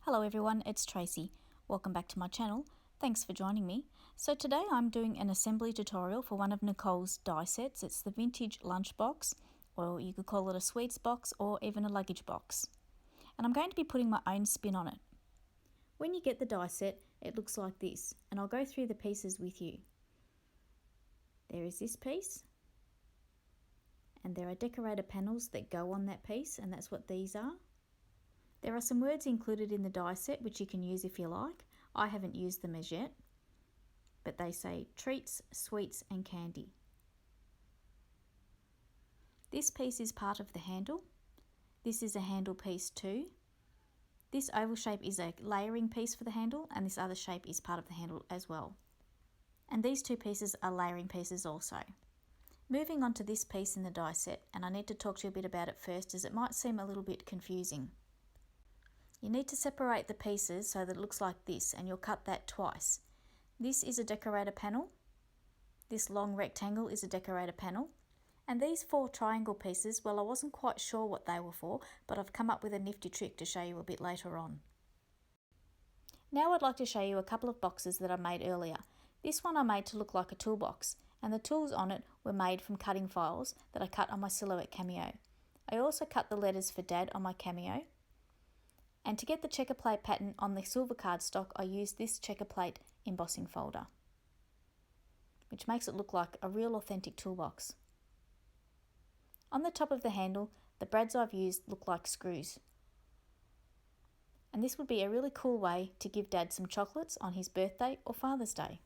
Hello everyone, it's Tracy. Welcome back to my channel. Thanks for joining me. So today I'm doing an assembly tutorial for one of Nicole's die sets. It's the vintage Lunchbox, or you could call it a sweets box or even a luggage box. And I'm going to be putting my own spin on it. When you get the die set, it looks like this, and I'll go through the pieces with you. There is this piece, and there are decorator panels that go on that piece, and that's what these are. There are some words included in the die set which you can use if you like. I haven't used them as yet, but they say treats, sweets and candy. This piece is part of the handle. This is a handle piece too. This oval shape is a layering piece for the handle, and this other shape is part of the handle as well. And these two pieces are layering pieces also. Moving on to this piece in the die set, and I need to talk to you a bit about it first as it might seem a little bit confusing. You need to separate the pieces so that it looks like this, and you'll cut that twice. This is a decorator panel. This long rectangle is a decorator panel. And these four triangle pieces, well, I wasn't quite sure what they were for, but I've come up with a nifty trick to show you a bit later on. Now I'd like to show you a couple of boxes that I made earlier. This one I made to look like a toolbox, and the tools on it were made from cutting files that I cut on my Silhouette Cameo. I also cut the letters for Dad on my Cameo. And to get the checker plate pattern on the silver cardstock, I used this checker plate embossing folder, which makes it look like a real authentic toolbox. On the top of the handle, the brads I've used look like screws. And this would be a really cool way to give Dad some chocolates on his birthday or Father's Day.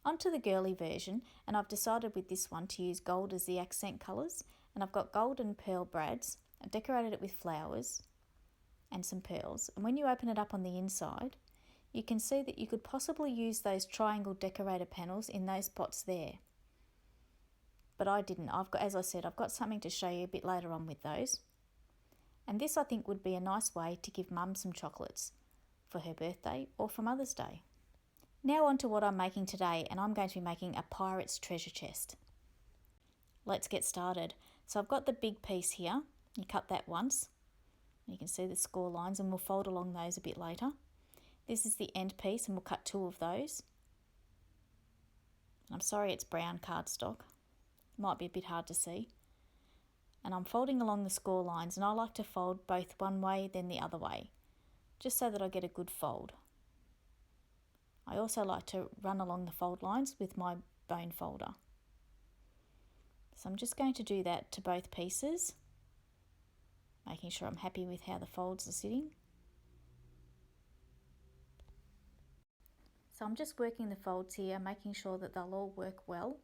Onto the Girly version, and I've decided with this one to use gold as the accent colours, and I've got gold and pearl brads. I decorated it with flowers and some pearls, and when you open it up on the inside, you can see that you could possibly use those triangle decorator panels in those spots there. But I didn't. As I said, I've got something to show you a bit later on with those. And this I think would be a nice way to give Mum some chocolates for her birthday or for Mother's Day. Now on to what I'm making today, and I'm going to be making a pirate's treasure chest. Let's get started. So I've got the big piece here. You cut that once. You can see the score lines, and we'll fold along those a bit later. This is the end piece, and we'll cut two of those. I'm sorry it's brown cardstock. Might be a bit hard to see. And I'm folding along the score lines, and I like to fold both one way then the other way, just so that I get a good fold. I also like to run along the fold lines with my bone folder. So I'm just going to do that to both pieces, making sure I'm happy with how the folds are sitting. So I'm just working the folds here, making sure that they'll all work well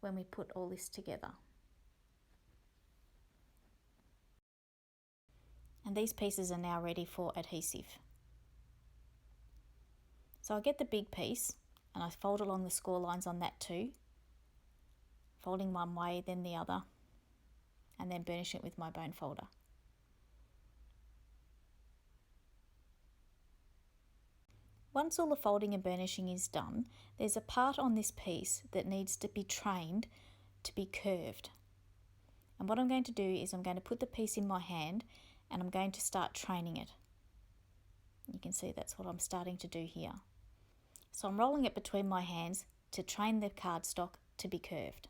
when we put all this together. And these pieces are now ready for adhesive. So I get the big piece and I fold along the score lines on that too, folding one way then the other, and then burnish it with my bone folder. Once all the folding and burnishing is done, there's a part on this piece that needs to be trained to be curved. And what I'm going to do is I'm going to put the piece in my hand and I'm going to start training it. You can see that's what I'm starting to do here. So I'm rolling it between my hands to train the cardstock to be curved.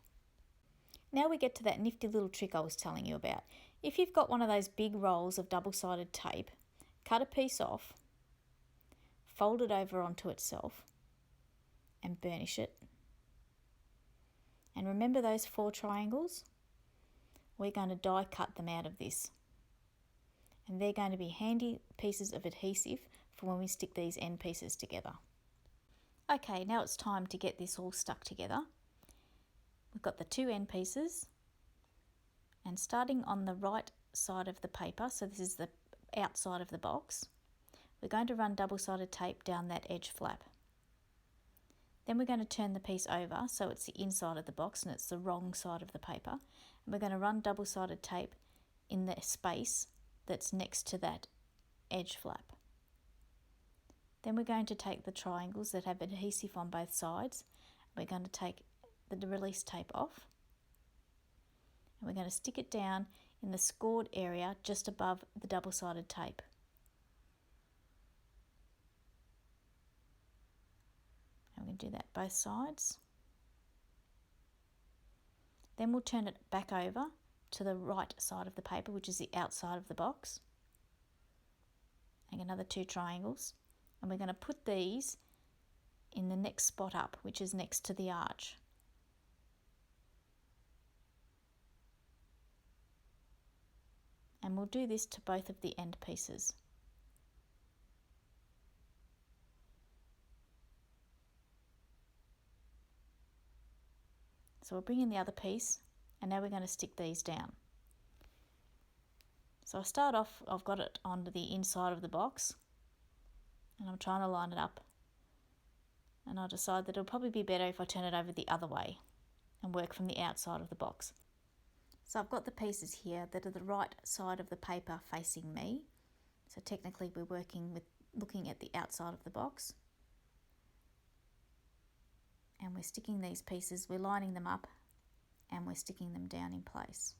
Now we get to that nifty little trick I was telling you about. If you've got one of those big rolls of double-sided tape, cut a piece off, fold it over onto itself and burnish it. And remember those four triangles? We're going to die cut them out of this. And they're going to be handy pieces of adhesive for when we stick these end pieces together. Okay, now it's time to get this all stuck together. We've got the two end pieces, and starting on the right side of the paper, so this is the outside of the box, we're going to run double-sided tape down that edge flap. Then we're going to turn the piece over so it's the inside of the box and it's the wrong side of the paper. And we're going to run double-sided tape in the space that's next to that edge flap. Then we're going to take the triangles that have adhesive on both sides. We're going to take the release tape off. And we're going to stick it down in the scored area just above the double-sided tape. We do that both sides. Then we'll turn it back over to the right side of the paper, which is the outside of the box. Make another 2 triangles, and we're going to put these in the next spot up, which is next to the arch. And we'll do this to both of the end pieces. So we'll bring in the other piece, and now we're going to stick these down. So I start off, I've got it onto the inside of the box, and I'm trying to line it up. And I decide that it'll probably be better if I turn it over the other way and work from the outside of the box. So I've got the pieces here that are the right side of the paper facing me. So technically we're working with looking at the outside of the box. And we're sticking these pieces, we're lining them up, and we're sticking them down in place.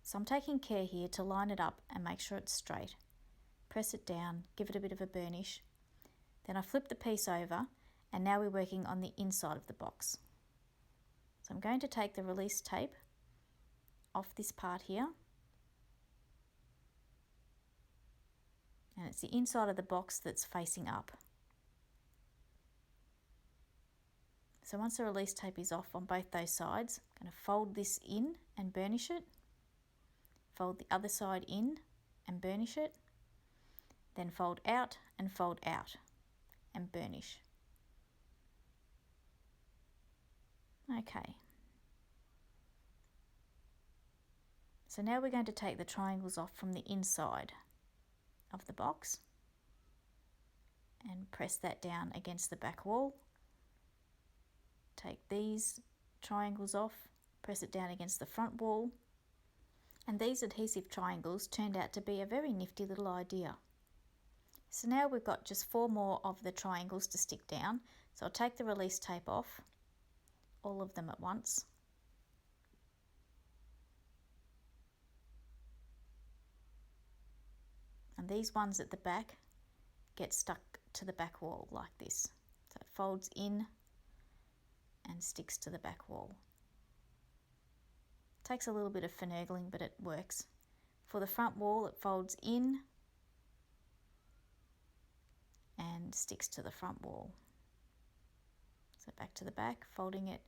So I'm taking care here to line it up and make sure it's straight. Press it down, give it a bit of a burnish. Then I flip the piece over, and now we're working on the inside of the box. So I'm going to take the release tape off this part here. And it's the inside of the box that's facing up. So once the release tape is off on both those sides, I'm going to fold this in and burnish it. Fold the other side in and burnish it. Then fold out and burnish. Okay. So now we're going to take the triangles off from the inside of the box and press that down against the back wall. Take these triangles off, press it down against the front wall, and these adhesive triangles turned out to be a very nifty little idea. So now we've got just 4 more of the triangles to stick down, so I'll take the release tape off, all of them at once. And these ones at the back get stuck to the back wall like this. So it folds in and sticks to the back wall. Takes a little bit of finagling, but it works. For the front wall, it folds in and sticks to the front wall. So back to the back, folding it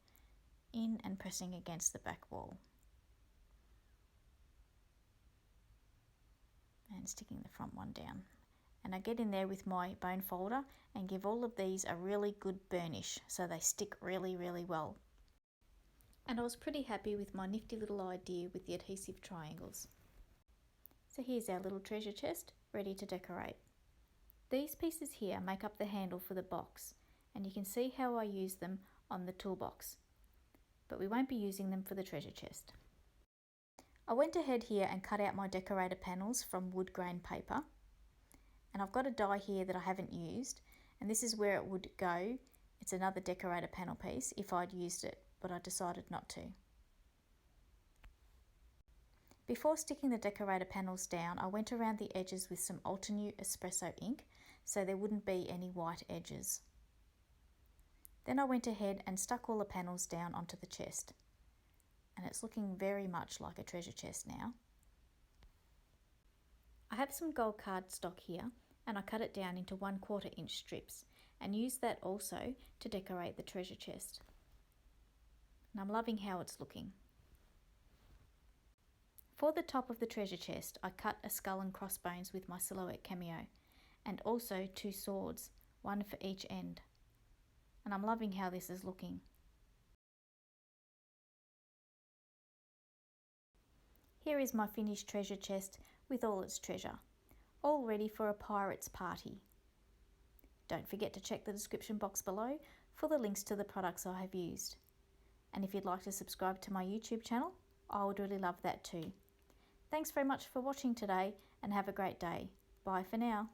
in and pressing against the back wall. And sticking the front one down. And I get in there with my bone folder and give all of these a really good burnish so they stick really, really well. And I was pretty happy with my nifty little idea with the adhesive triangles. So here's our little treasure chest ready to decorate. These pieces here make up the handle for the box, and you can see how I use them on the toolbox, but we won't be using them for the treasure chest. I went ahead here and cut out my decorator panels from wood grain paper, and I've got a die here that I haven't used, and this is where it would go. It's another decorator panel piece if I'd used it, but I decided not to. Before sticking the decorator panels down, I went around the edges with some Ultra espresso ink so there wouldn't be any white edges. Then I went ahead and stuck all the panels down onto the chest, and it's looking very much like a treasure chest now. I have some gold cardstock here, and I cut it down into 1/4 inch strips and used that also to decorate the treasure chest. And I'm loving how it's looking. For the top of the treasure chest, I cut a skull and crossbones with my Silhouette cameo, and also 2 swords, one for each end. And I'm loving how this is looking. Here is my finished treasure chest with all its treasure, all ready for a pirate's party. Don't forget to check the description box below for the links to the products I have used. And if you'd like to subscribe to my YouTube channel, I would really love that too. Thanks very much for watching today, and have a great day. Bye for now.